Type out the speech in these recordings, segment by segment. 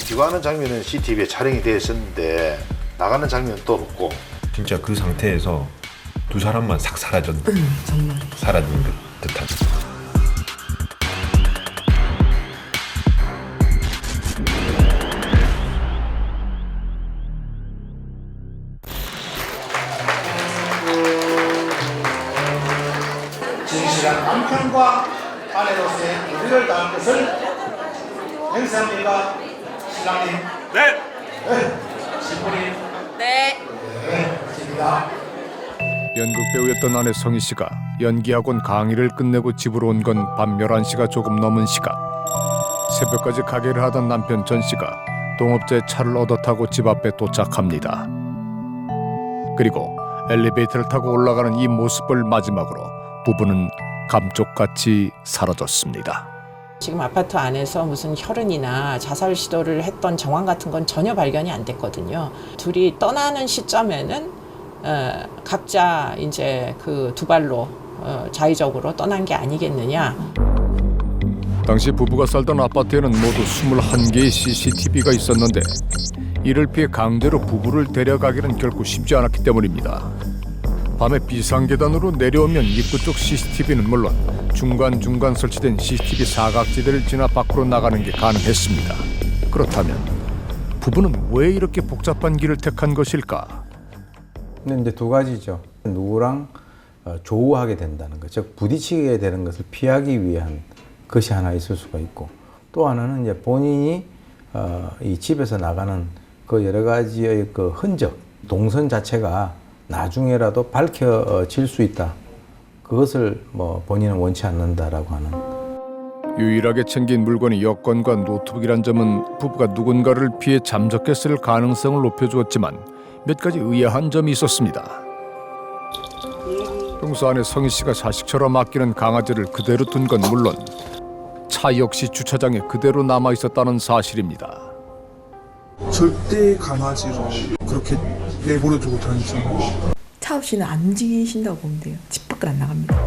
귀가하는 장면은 CCTV에 촬영이 되어 있었는데 나가는 장면은 또 없고 진짜 그 상태에서 두 사람만 싹 사라진 정말. 사라진 듯한. 진실한 남편과 아내로서의 의리를 다할 것을 행사합니다. 신랑님. 네. 신부님. 네. 입니다. 연극 배우였던 아내 성희 씨가 연기학원 강의를 끝내고 집으로 온 건 밤 11시가 조금 넘은 시각. 새벽까지 가게를 하던 남편 전 씨가 동업자의 차를 얻어 타고 집 앞에 도착합니다. 그리고 엘리베이터를 타고 올라가는 이 모습을 마지막으로 부부는 감쪽같이 사라졌습니다. 지금 아파트 안에서 무슨 혈흔이나 자살 시도를 했던 정황 같은 건 전혀 발견이 안 됐거든요. 둘이 떠나는 시점에는 각자 이제 그 두 발로 자의적으로 떠난 게 아니겠느냐. 당시 부부가 살던 아파트에는 모두 21개의 CCTV가 있었는데 이를 피해 강제로 부부를 데려가기는 결코 쉽지 않았기 때문입니다. 밤에 비상계단으로 내려오면 입구 쪽 CCTV는 물론 중간중간 설치된 CCTV 사각지대를 지나 밖으로 나가는 게 가능했습니다. 그렇다면 부부는 왜 이렇게 복잡한 길을 택한 것일까? 근데 이제 두 가지죠. 누구랑 조우하게 된다는 것, 즉 부딪히게 되는 것을 피하기 위한 것이 하나 있을 수가 있고, 또 하나는 이제 본인이 이 집에서 나가는 그 여러 가지의 그 흔적, 동선 자체가 나중에라도 밝혀질 수 있다. 그것을 뭐 본인은 원치 않는다라고 하는. 유일하게 챙긴 물건이 여권과 노트북이란 점은 부부가 누군가를 피해 잠적했을 가능성을 높여주었지만 몇 가지 의아한 점이 있었습니다. 평소 안에 성희 씨가 자식처럼 아끼는 강아지를 그대로 둔 건 물론 차 역시 주차장에 그대로 남아 있었다는 사실입니다. 절대 강아지를 그렇게 내버려두고 다니지 않고 차 없이는 안 움직이신다고 보면 돼요. 집 밖을 안 나갑니다.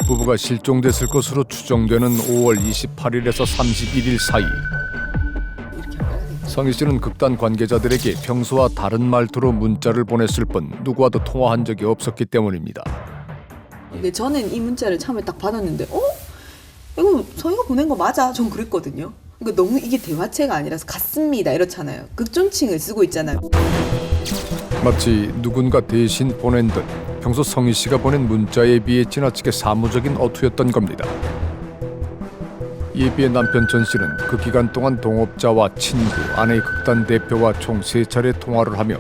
부부가 실종됐을 것으로 추정되는 5월 28일에서 31일 사이 성희 씨는 극단 관계자들에게 평소와 다른 말투로 문자를 보냈을 뿐 누구와도 통화한 적이 없었기 때문입니다. 근데 저는 이 문자를 처음에 딱 받았는데 이거 성희가 보낸 거 맞아? 전 그랬거든요. 그러니까 너무 이게 대화체가 아니라서 같습니다 이렇잖아요. 극존칭을 쓰고 있잖아요. 마치 누군가 대신 보낸 듯 평소 성희 씨가 보낸 문자에 비해 지나치게 사무적인 어투였던 겁니다. 이에 비해 남편 전 씨는 그 기간 동안 동업자와 친구, 아내의 극단 대표와 총 3차례 통화를 하며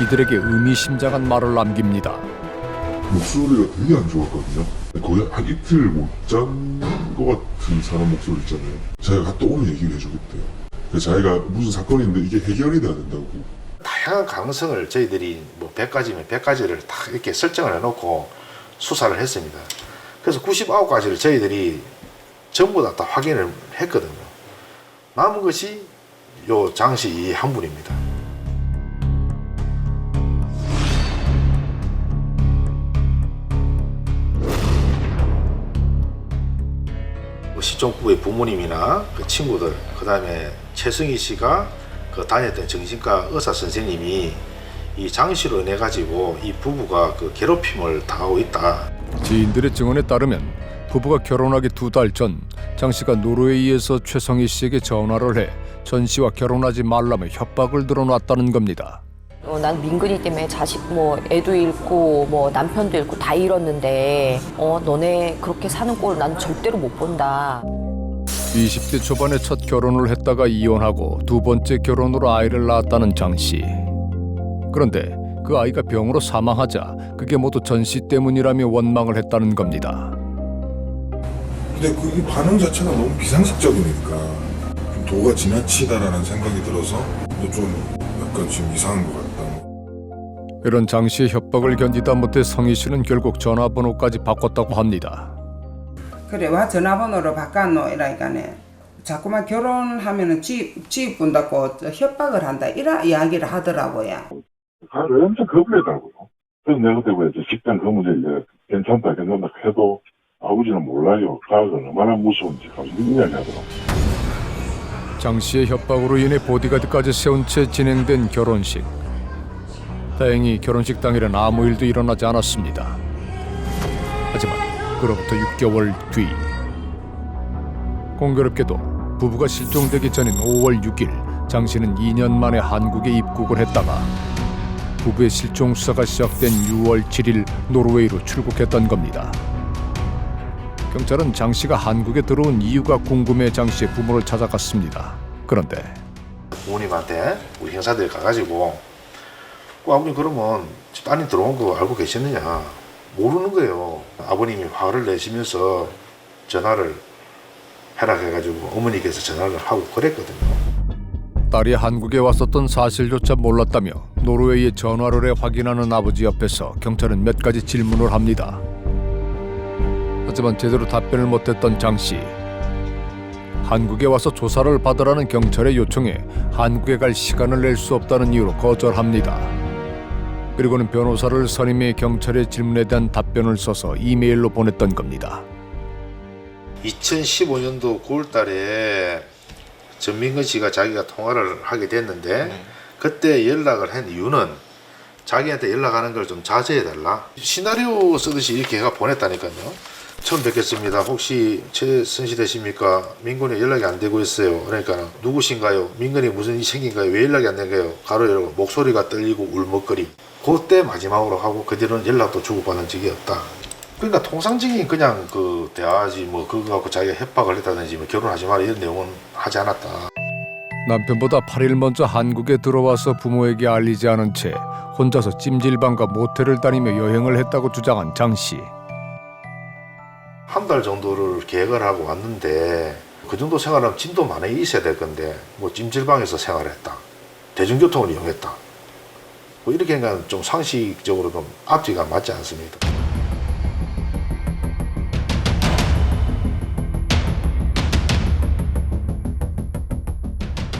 이들에게 의미심장한 말을 남깁니다. 목소리가 되게 안 좋았거든요. 거의 한 이틀 못 잔 것 같은 사람 목소리 있잖아요. 자기가 갔다 오면 얘기를 해주겠대요. 그래서 자기가 무슨 사건이 있는데 이게 해결이 돼야 된다고. 다양한 가능성을 저희들이 뭐 100가지면 100가지를 다 이렇게 설정을 해놓고 수사를 했습니다. 그래서 99가지를 저희들이 전부 다 확인을 했거든요. 남은 것이 요 장씨 이 한 분입니다. 시종부의 부모님이나 그 친구들, 그 다음에 최승희 씨가 그 다녔던 정신과 의사 선생님이 이 장 씨로 인해 가지고 이 부부가 그 괴롭힘을 당하고 있다. 지인들의 증언에 따르면 부부가 결혼하기 2달 전 장 씨가 노르웨이에서 최성희 씨에게 전화를 해 전 씨와 결혼하지 말라며 협박을 들어놨다는 겁니다. 난 민근이 때문에 자식 애도 잃고 남편도 잃고 다 잃었는데 너네 그렇게 사는 꼴 난 절대로 못 본다. 20대 초반에 첫 결혼을 했다가 이혼하고 두 번째 결혼으로 아이를 낳았다는 장 씨. 그런데 그 아이가 병으로 사망하자 그게 모두 전 씨 때문이라며 원망을 했다는 겁니다. 근데 그 반응 자체가 너무 비상식적이니까 좀 도가 지나치다라는 생각이 들어서 좀 약간 지금 이상한 것 같다. 이런 장 씨의 협박을 견디다 못해 성희 씨는 결국 전화번호까지 바꿨다고 합니다. 그래 와 전화번호로 바꿔놓 이라니까네 자꾸만 결혼하면은 집 본다고 협박을 한다 이런 이야기를 하더라고요. 가를 엄청 겁내더라고요. 그래서 내가 그때 왜 식당 그 문제 이제 괜찮다 해도 아버지는 몰라요. 가을 얼마나 무서운지 가서 이런 이야기 하더라고요. 장 씨의 협박으로 인해 보디가드까지 세운 채 진행된 결혼식. 다행히 결혼식 당일엔 아무 일도 일어나지 않았습니다. 하지만 그로부터 6개월 뒤, 공교롭게도 부부가 실종되기 전인 5월 6일 장 씨는 2년 만에 한국에 입국을 했다가 부부의 실종 수사가 시작된 6월 7일 노르웨이로 출국했던 겁니다. 경찰은 장 씨가 한국에 들어온 이유가 궁금해 장 씨의 부모를 찾아갔습니다. 그런데 부모님한테 우리 형사들이 가가지고 아버님 그러면 집안이 들어온 거 알고 계셨느냐 모르는 거예요. 아버님이 화를 내시면서 전화를 해라 해가지고 어머니께서 전화를 하고 그랬거든요. 딸이 한국에 왔었던 사실조차 몰랐다며 노르웨이에 전화를 해 확인하는 아버지 옆에서 경찰은 몇 가지 질문을 합니다. 하지만 제대로 답변을 못했던 장 씨. 한국에 와서 조사를 받으라는 경찰의 요청에 한국에 갈 시간을 낼 수 없다는 이유로 거절합니다. 그리고는 변호사를 선임해 경찰의 질문에 대한 답변을 써서 이메일로 보냈던 겁니다. 2015년도 9월 달에 전민근 씨가 자기가 통화를 하게 됐는데 그때 연락을 한 이유는 자기한테 연락하는 걸 좀 자제해달라. 시나리오 쓰듯이 이렇게 해가 보냈다니까요. 처음 뵙겠습니다. 혹시 최선씨 되십니까? 민근이 연락이 안 되고 있어요. 그러니까 누구신가요? 민근이 무슨 일이 생긴가요? 왜 연락이 안 된가요? 가로 열고 목소리가 떨리고 울먹거림. 그때 마지막으로 하고 그 뒤로는 연락도 주고받은 적이 없다. 그러니까 통상적인 그냥 그 대화지 뭐 그거 갖고 자기가 협박을 했다든지 뭐 결혼하지 마라 이런 내용은 하지 않았다. 남편보다 8일 먼저 한국에 들어와서 부모에게 알리지 않은 채 혼자서 찜질방과 모텔을 다니며 여행을 했다고 주장한 장 씨. 한 달 정도를 계획을 하고 왔는데 그 정도 생활하면 짐도 많이 있어야 될 건데 뭐 찜질방에서 생활했다. 대중교통을 이용했다. 뭐 이렇게 하니까 좀 상식적으로 좀 앞뒤가 맞지 않습니다.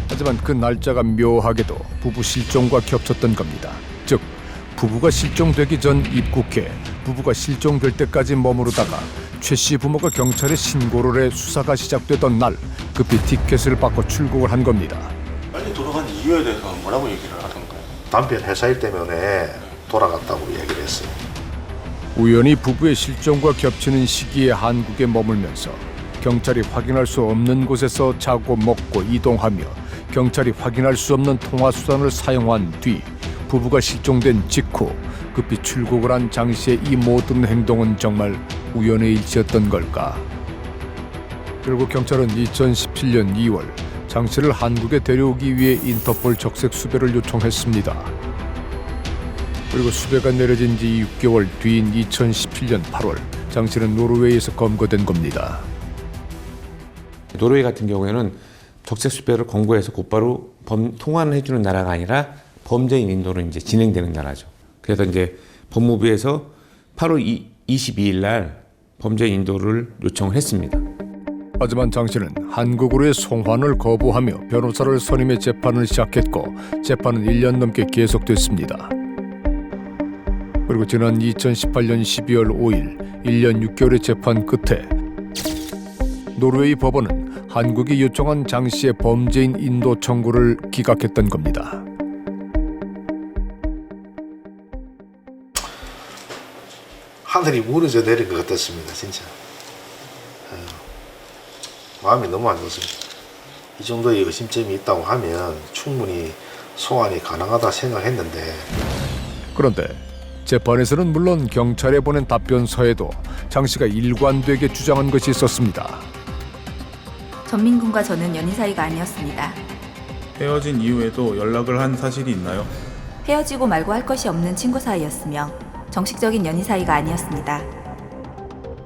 하지만 그 날짜가 묘하게도 부부 실종과 겹쳤던 겁니다. 즉 부부가 실종되기 전 입국해 부부가 실종될 때까지 머무르다가 최 씨 부모가 경찰에 신고를 해 수사가 시작되던 날 급히 티켓을 받고 출국을 한 겁니다. 빨리 돌아간 이유에 대해서 뭐라고 얘기를 하던가요? 남편 회사 일 때문에 돌아갔다고 얘기를 했어요. 우연히 부부의 실종과 겹치는 시기에 한국에 머물면서 경찰이 확인할 수 없는 곳에서 자고 먹고 이동하며 경찰이 확인할 수 없는 통화수단을 사용한 뒤 부부가 실종된 직후 급히 출국을 한 장 씨의 이 모든 행동은 정말 우연의 일치였던 걸까? 결국 경찰은 2017년 2월 장 씨를 한국에 데려오기 위해 인터폴 적색 수배를 요청했습니다. 그리고 수배가 내려진 지 6개월 뒤인 2017년 8월 장 씨는 노르웨이에서 검거된 겁니다. 노르웨이 같은 경우에는 적색 수배를 권고해서 곧바로 통환을 해주는 나라가 아니라 범죄인 인도로 이제 진행되는 나라죠. 그래서 이제 법무부에서 8월 22일 날 범죄인 인도를 요청을 했습니다. 하지만 장 씨는 한국으로의 송환을 거부하며 변호사를 선임해 재판을 시작했고 재판은 1년 넘게 계속됐습니다. 그리고 지난 2018년 12월 5일 1년 6개월의 재판 끝에 노르웨이 법원은 한국이 요청한 장 씨의 범죄인 인도 청구를 기각했던 겁니다. 하늘이 무너져 내린 것 같았습니다. 진짜. 마음이 너무 안 좋습니다. 이 정도의 의심점이 있다고 하면 충분히 소환이 가능하다 생각했는데 그런데 재판에서는 물론 경찰에 보낸 답변서에도 장 씨가 일관되게 주장한 것이 있었습니다. 전민군과 저는 연인 사이가 아니었습니다. 헤어진 이후에도 연락을 한 사실이 있나요? 헤어지고 말고 할 것이 없는 친구 사이였으며 정식적인 연인 사이가 아니었습니다.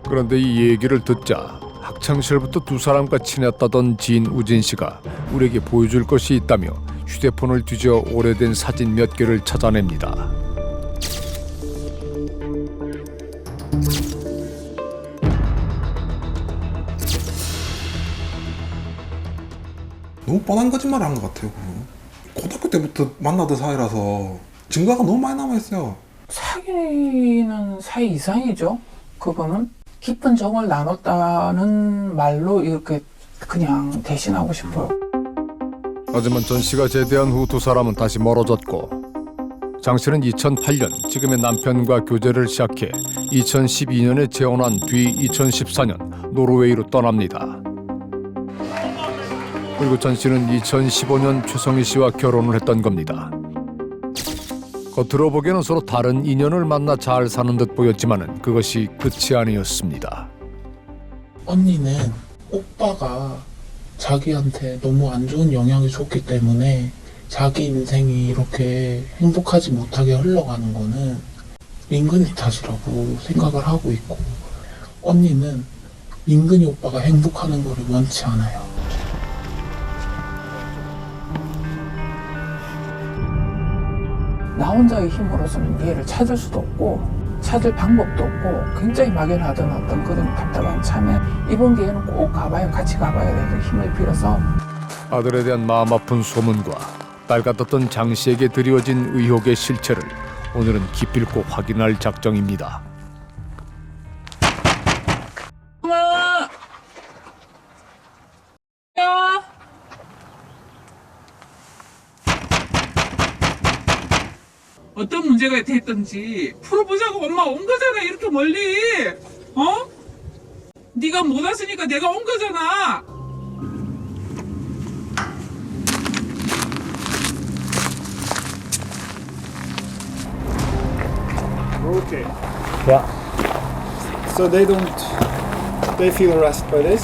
그런데 이 얘기를 듣자 학창시절부터 두 사람과 친했다던 지인 우진 씨가 우리에게 보여줄 것이 있다며 휴대폰을 뒤져 오래된 사진 몇 개를 찾아냅니다. 너무 뻔한 거짓말을 한 것 같아요. 고등학교 때부터 만나던 사이라서 증거가 너무 많이 남아있어요. 사귀는 사이 이상이죠. 그거는 깊은 정을 나눴다는 말로 이렇게 그냥 대신하고 싶어요. 하지만 전 씨가 제대한 후 두 사람은 다시 멀어졌고 장 씨는 2008년 지금의 남편과 교제를 시작해 2012년에 재혼한 뒤 2014년 노르웨이로 떠납니다. 그리고 전 씨는 2015년 최성희 씨와 결혼을 했던 겁니다. 겉으로 보기에는 서로 다른 인연을 만나 잘 사는 듯 보였지만 그것이 끝이 아니었습니다. 언니는 오빠가 자기한테 너무 안 좋은 영향이 줬기 때문에 자기 인생이 이렇게 행복하지 못하게 흘러가는 거는 민근이 탓이라고 생각을 하고 있고, 언니는 민근이 오빠가 행복하는 거를 원치 않아요. 나 혼자의 힘으로서는 얘를 찾을 수도 없고 찾을 방법도 없고 굉장히 막연하던 어떤 그런 답답한 참에 이번 기회는 꼭 가봐요. 같이 가봐야 되는 힘을 빌어서 아들에 대한 마음 아픈 소문과 딸 같았던 장 씨에게 드리워진 의혹의 실체를 오늘은 기필코 확인할 작정입니다. 엄마! 야! 어떤 문제가 됐든지 풀어보자고 엄마 온 거잖아. 이렇게 멀리. 어? 네가 못 왔으니까 내가 온 거잖아. Okay. Yeah. So they feel harassed by this.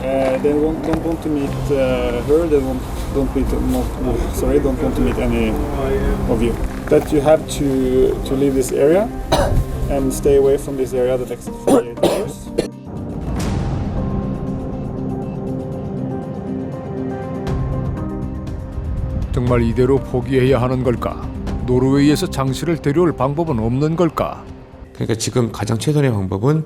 They don't want to meet her. They don't want to meet any of you. That you have to leave this area and stay away from this area the next 48 hours. 정말 이대로 포기해야 하는 걸까? 노르웨이에서 장 씨를 데려올 방법은 없는 걸까? 그러니까 지금 가장 최선의 방법은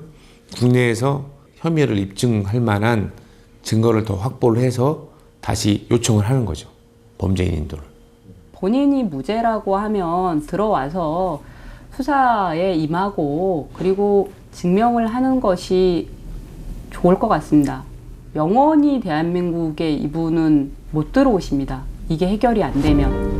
국내에서 혐의를 입증할 만한 증거를 더 확보를 해서 다시 요청을 하는 거죠. 범죄인 인도를. 본인이 무죄라고 하면 들어와서 수사에 임하고 그리고 증명을 하는 것이 좋을 것 같습니다. 영원히 대한민국에 이분은 못 들어오십니다. 이게 해결이 안 되면.